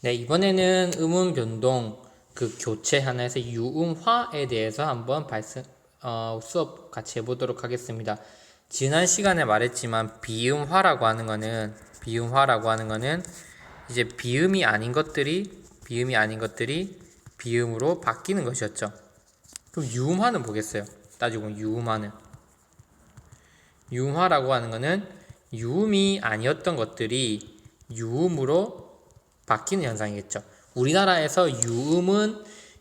네, 이번에는 음운 변동 그 교체 하나에서 유음화에 대해서 한번 수업 같이 해보도록 하겠습니다. 지난 시간에 말했지만 비음화라고 하는 거는 이제 비음이 아닌 것들이 비음으로 바뀌는 것이었죠. 그럼 유음화는 뭐겠어요? 따지고 보면 유음화라고 하는 거는 유음이 아니었던 것들이 유음으로 바뀌는 현상이겠죠. 우리나라에서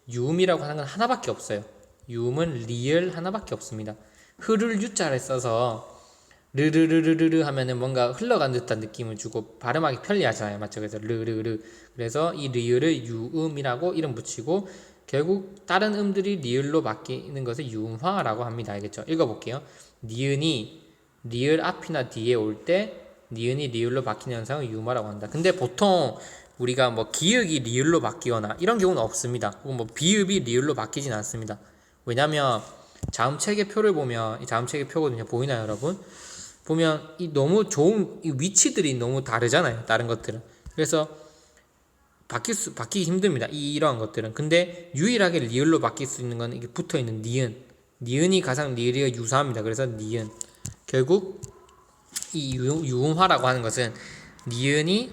유음이라고 하는 건 하나밖에 없어요. 유음은 리을 하나밖에 없습니다. 흐를 유자를 써서 르르르르르 하면은 뭔가 흘러간 듯한 느낌을 주고 발음하기 편리하잖아요. 맞죠? 그래서 르르르. 그래서 이 리을을 유음이라고 이름 붙이고 결국 다른 음들이 리을로 바뀌는 것을 유음화라고 합니다. 알겠죠? 읽어볼게요. 니은이 리을 앞이나 뒤에 올 때 니은이 리을로 바뀌는 현상을 유음화라고 한다. 근데 보통 우리가 뭐 기역이 리을로 바뀌거나 이런 경우는 없습니다. 혹은 뭐 비읍이 리을로 바뀌진 않습니다. 왜냐면 자음체계표를 보면 이 자음체계표거든요. 보이나요, 여러분? 보면 이 너무 좋은 이 위치들이 너무 다르잖아요. 다른 것들은. 그래서 바뀌기 힘듭니다. 이러한 것들은. 근데 유일하게 리을로 바뀔 수 있는 건 이게 붙어 있는 니은. 니은이 가장 리을이 유사합니다. 그래서 니은. 결국 이 유음화라고 하는 것은 니은이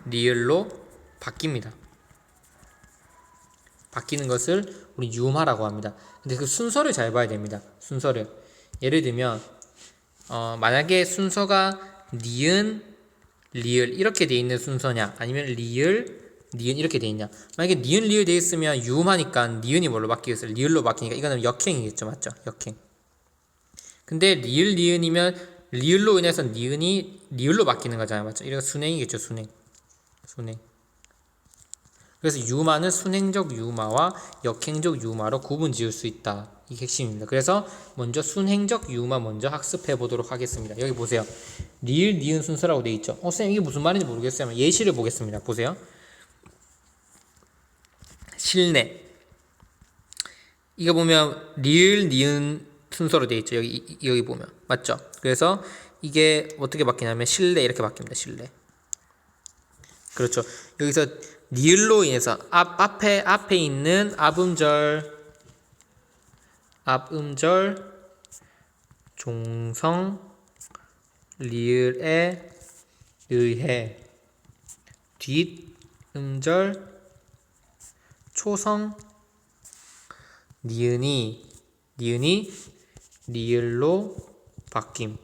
리을로 바뀝니다. 바뀌는 것을 우리 유음화라고 합니다. 근데 그 순서를 잘 봐야 됩니다. 순서를. 예를 들면 만약에 순서가 니은, 리을 이렇게 돼 있는 순서냐 아니면 리을, 니은 이렇게 돼 있냐. 만약에 니은, 리을 돼 있으면 유음하니까 니은이 뭘로 바뀌겠어요? 리을로 바뀌니까 이거는 역행이겠죠. 맞죠? 역행. 근데 리을, 니은이면 리을로 인해서 니은이 리을로 바뀌는 거잖아요. 맞죠? 이거 순행이겠죠. 순행. 그래서 유마는 순행적 유마와 역행적 유마로 구분 지을 수 있다. 이게 핵심입니다. 그래서 먼저 순행적 유마 먼저 학습해 보도록 하겠습니다. 여기 보세요. 리을, 니은 순서라고 되어 있죠. 쌤 이게 무슨 말인지 모르겠어요. 예시를 보겠습니다. 보세요. 실내. 이거 보면 리을, 니은 순서로 되어 있죠. 여기 보면. 맞죠? 그래서 이게 어떻게 바뀌냐면 실내 이렇게 바뀝니다. 실내. 그렇죠. 여기서 리을로 인해서 앞에 있는 앞음절 종성 리을에 의해 뒷음절 초성 니은이 리을로 바뀜.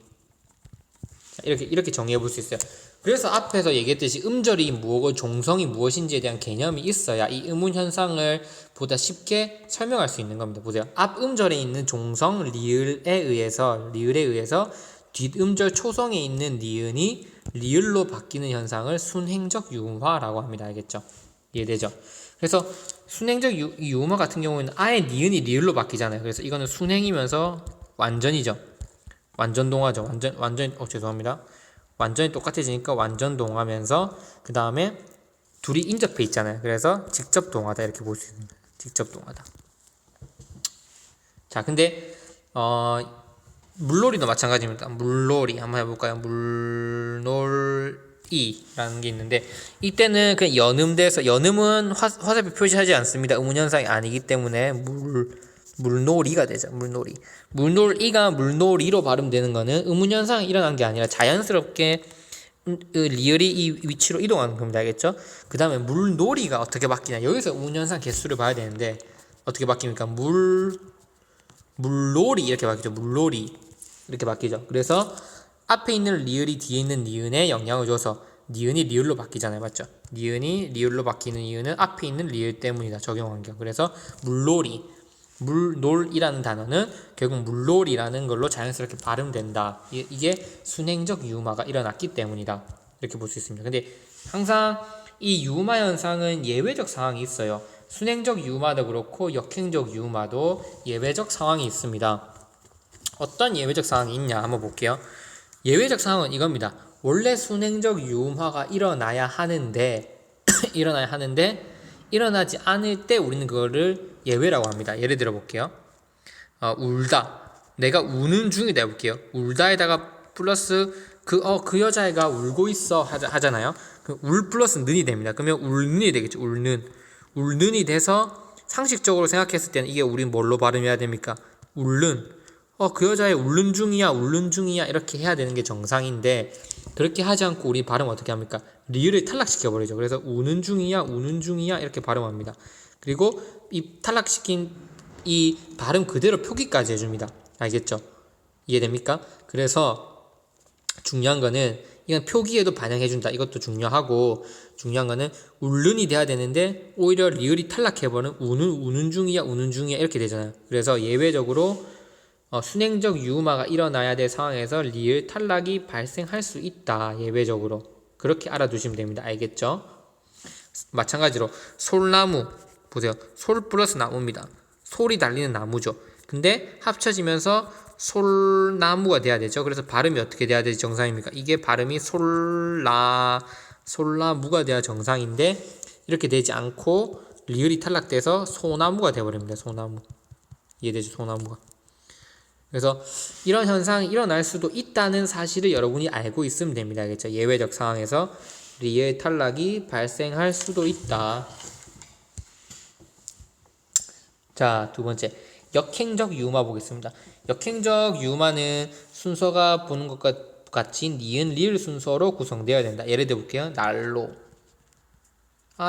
이렇게 정의해 볼 수 있어요. 그래서 앞에서 얘기했듯이 음절이 무엇고 종성이 무엇인지에 대한 개념이 있어야 이 의문 현상을 보다 쉽게 설명할 수 있는 겁니다. 보세요. 앞 음절에 있는 종성 리을에 의해서 뒷음절 초성에 있는 니은이 리을로 바뀌는 현상을 순행적 유음화라고 합니다. 알겠죠? 이해되죠? 그래서 순행적 유음화 같은 경우에는 아예 니은이 리을로 바뀌잖아요. 그래서 이거는 순행이면서 완전이죠. 완전동화죠. 죄송합니다. 완전히 똑같아지니까 완전동하면서 그 다음에 둘이 인접해 있잖아요. 그래서 직접동하다 이렇게 볼 수 있습니다. 직접동하다. 자, 근데 물놀이도 마찬가지입니다. 물놀이 한번 해볼까요? 물놀이라는 게 있는데 이때는 그냥 연음은 화살표 표시하지 않습니다. 의문현상이 아니기 때문에 물놀이가 되죠. 물놀이가 물놀이로 발음되는 거는 의문현상이 일어난 게 아니라 자연스럽게 리을이 이 위치로 이동하는 겁니다. 알겠죠? 그 다음에 물놀이가 어떻게 바뀌냐. 여기서 의문현상 개수를 봐야 되는데 어떻게 바뀝니까? 물놀이 이렇게 바뀌죠. 물놀이 이렇게 바뀌죠. 그래서 앞에 있는 리을이 뒤에 있는 니은에 영향을 줘서 니은이 리을로 바뀌잖아요. 맞죠? 니은이 리을로 바뀌는 이유는 앞에 있는 리을 때문이다. 적용 환경. 그래서 물놀이라는 단어는 결국 물놀이라는 걸로 자연스럽게 발음된다. 이게 순행적 유음화가 일어났기 때문이다. 이렇게 볼 수 있습니다. 근데 항상 이 유음화 현상은 예외적 상황이 있어요. 순행적 유음화도 그렇고 역행적 유음화도 예외적 상황이 있습니다. 어떤 예외적 상황이 있냐 한번 볼게요. 예외적 상황은 이겁니다. 원래 순행적 유음화가 일어나야 하는데 일어나지 않을 때 우리는 그거를 예외라고 합니다. 예를 들어 볼게요. 울다. 내가 우는 중이다 해볼게요. 울다에다가 플러스 그 여자애가 울고 있어 하잖아요. 그럼 울 플러스 는이 됩니다. 그러면 울는이 되겠죠. 울는이 돼서 상식적으로 생각했을 때는 이게 우린 뭘로 발음해야 됩니까? 울는. 그 여자애 울는 중이야 이렇게 해야 되는 게 정상인데 그렇게 하지 않고 우리 발음 어떻게 합니까? 리을을 탈락시켜 버리죠. 그래서 우는 중이야 이렇게 발음합니다. 그리고 이 탈락시킨 이 발음 그대로 표기까지 해줍니다. 알겠죠? 이해됩니까? 그래서 중요한 거는 이건 표기에도 반영해준다. 이것도 중요하고 중요한 거는 울른이 돼야 되는데 오히려 리을이 탈락해버리면 우는 중이야 이렇게 되잖아요. 그래서 예외적으로 순행적 유음화가 일어나야 될 상황에서 리을 탈락이 발생할 수 있다. 예외적으로 그렇게 알아두시면 됩니다. 알겠죠? 마찬가지로 솔나무 보세요. 솔 플러스 나무입니다. 솔이 달리는 나무죠. 근데 합쳐지면서 솔나무가 돼야 되죠. 그래서 발음이 어떻게 돼야 되지 정상입니까? 이게 발음이 솔나무가 돼야 정상인데 이렇게 되지 않고 리을이 탈락돼서 소나무가 돼버립니다. 소나무. 이해되죠? 소나무가. 그래서 이런 현상이 일어날 수도 있다는 사실을 여러분이 알고 있으면 됩니다. 알겠죠? 예외적 상황에서 리을 탈락이 발생할 수도 있다. 자, 두 번째. 역행적 유음화 보겠습니다. 역행적 유음화는 순서가 보는 것과 같이 니은, 리을 순서로 구성되어야 된다. 예를 들어 볼게요. 난로.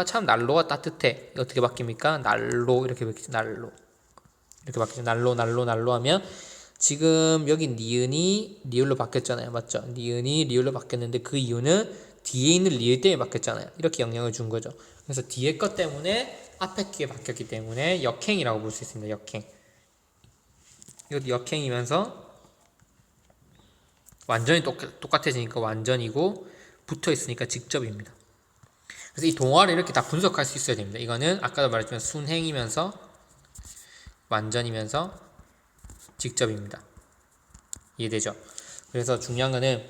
참 난로가 따뜻해. 어떻게 바뀝니까? 난로 이렇게 바뀌죠. 난로. 이렇게 바뀌죠. 난로 하면 지금 여기 니은이 리을로 바뀌었잖아요. 맞죠? 니은이 리을로 바뀌었는데 그 이유는 뒤에 있는 리을 때문에 바뀌었잖아요. 이렇게 영향을 준 거죠. 그래서 뒤에 것 때문에 앞에 게 바뀌었기 때문에 역행이라고 볼 수 있습니다. 역행. 이것도 역행이면서 완전히 똑같아지니까 완전이고 붙어 있으니까 직접입니다. 그래서 이 동화를 이렇게 다 분석할 수 있어야 됩니다. 이거는 아까도 말했지만 순행이면서 완전이면서 직접입니다. 이해되죠? 그래서 중요한 거는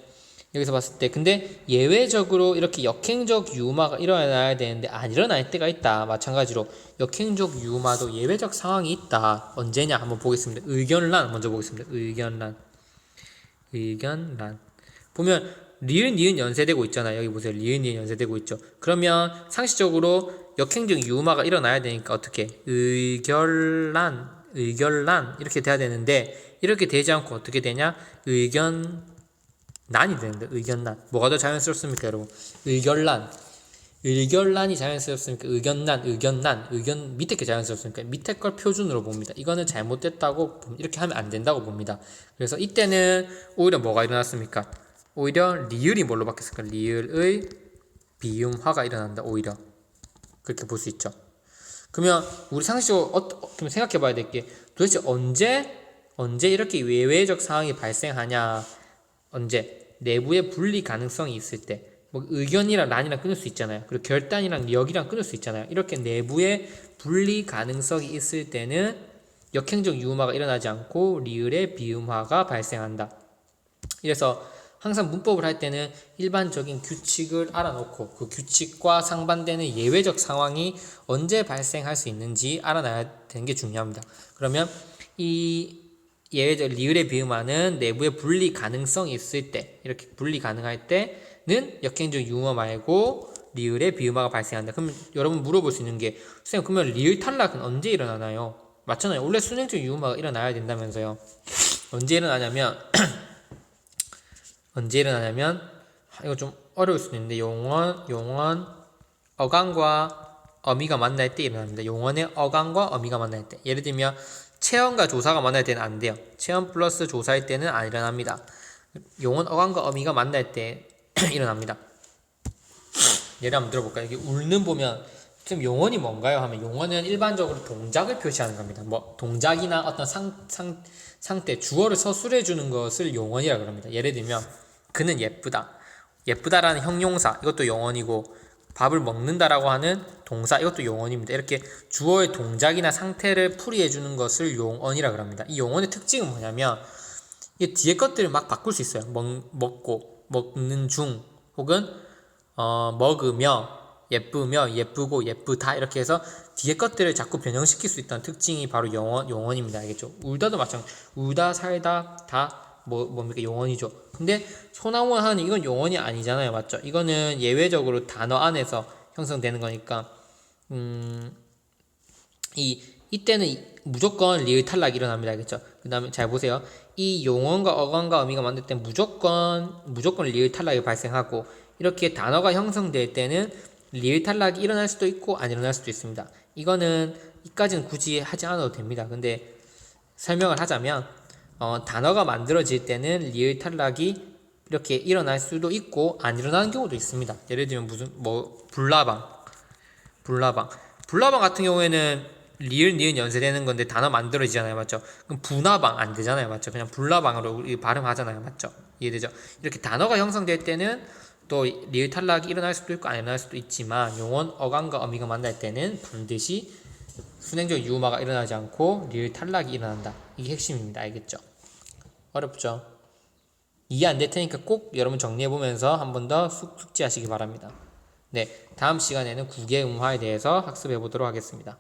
여기서 봤을 때 근데 예외적으로 이렇게 역행적 유음화가 일어나야 되는데 안 일어날 때가 있다. 마찬가지로 역행적 유음화도 예외적 상황이 있다. 언제냐 한번 보겠습니다. 의견란 먼저 보겠습니다. 의견란 보면 리은 니은 연쇄되고 있잖아요. 여기 보세요. 리은 니은 연쇄되고 있죠. 그러면 상식적으로 역행적 유음화가 일어나야 되니까 어떻게 의결란 이렇게 돼야 되는데 이렇게 되지 않고 어떻게 되냐? 의견난이 되는데 의견난. 뭐가 더 자연스럽습니까, 여러분? 의견란이 자연스럽습니까? 의견 밑에 게 자연스럽습니까? 밑에 걸 표준으로 봅니다. 이거는 잘못됐다고 이렇게 하면 안 된다고 봅니다. 그래서 이때는 오히려 뭐가 일어났습니까? 오히려 리을이 뭘로 바뀌었을까? 리을의 비음화가 일어난다. 오히려 그렇게 볼 수 있죠. 그러면 우리 상식적으로 그럼 생각해 봐야 될 게 도대체 언제 이렇게 예외적 상황이 발생하냐? 언제 내부의 분리 가능성이 있을 때 뭐 의견이랑 란이랑 끊을 수 있잖아요. 그리고 결단이랑 역이랑 끊을 수 있잖아요. 이렇게 내부의 분리 가능성이 있을 때는 역행적 유음화가 일어나지 않고 리을의 비음화가 발생한다. 이래서 항상 문법을 할 때는 일반적인 규칙을 알아놓고 그 규칙과 상반되는 예외적 상황이 언제 발생할 수 있는지 알아놔야 되는 게 중요합니다. 그러면 이 예외적 리을의 비음화는 내부의 분리 가능성이 있을 때 이렇게 분리 가능할 때는 역행적 유음화 말고 리을의 비음화가 발생한다. 그럼 여러분 물어볼 수 있는 게 선생님 그러면 리을 탈락은 언제 일어나나요? 맞잖아요. 원래 순행적 유음화가 일어나야 된다면서요. 언제 일어나냐면 이거 좀 어려울 수도 있는데 용언 어간과 어미가 만날 때 일어납니다. 용언의 어간과 어미가 만날 때. 예를 들면 체언과 조사가 만날 때는 안 돼요. 체언 플러스 조사일 때는 안 일어납니다. 용언 어간과 어미가 만날 때 일어납니다. 예를 한번 들어볼까요? 여기 울는 보면 지금 용언이 뭔가요? 하면 용언은 일반적으로 동작을 표시하는 겁니다. 뭐 동작이나 어떤 상태, 주어를 서술해 주는 것을 용언이라고 합니다. 예를 들면 그는 예쁘다라는 형용사 이것도 용언이고 밥을 먹는다라고 하는 동사 이것도 용언입니다. 이렇게 주어의 동작이나 상태를 풀이해 주는 것을 용언이라고 합니다. 이 용언의 특징은 뭐냐면 이 뒤에 것들을 막 바꿀 수 있어요. 먹고, 먹는 중 혹은 먹으며, 예쁘며, 예쁘고, 예쁘다 이렇게 해서 뒤에 것들을 자꾸 변형시킬 수 있다는 특징이 바로 용언입니다. 알겠죠? 울다도 마찬가지. 울다, 살다, 다 뭡니까? 용언이죠. 근데 소나무와 하는 이건 용언이 아니잖아요. 맞죠? 이거는 예외적으로 단어 안에서 형성되는 거니까 이때는 무조건 리을 탈락이 일어납니다. 알겠죠? 그 다음에 잘 보세요. 이 용언과 어간과 어미가 만들 때 무조건 리을 탈락이 발생하고 이렇게 단어가 형성될 때는 리을 탈락이 일어날 수도 있고 안 일어날 수도 있습니다. 이거는 이까지는 굳이 하지 않아도 됩니다. 근데 설명을 하자면 단어가 만들어질 때는 리을 탈락이 이렇게 일어날 수도 있고 안 일어나는 경우도 있습니다. 예를 들면 불나방 같은 경우에는 리을 니은 연세되는 건데 단어 만들어지잖아요. 맞죠? 그럼 분화방 안 되잖아요. 맞죠? 그냥 불나방으로 우리 발음하잖아요. 맞죠? 이해되죠? 이렇게 단어가 형성될 때는 또 리을 탈락이 일어날 수도 있고 안 일어날 수도 있지만 용언, 어간과 어미가 만날 때는 반드시 순행적 유음화가 일어나지 않고 리을 탈락이 일어난다. 이게 핵심입니다. 알겠죠? 어렵죠? 이해 안 될 테니까 꼭 여러분 정리해보면서 한 번 더 숙지하시기 바랍니다. 네, 다음 시간에는 국의 음화에 대해서 학습해보도록 하겠습니다.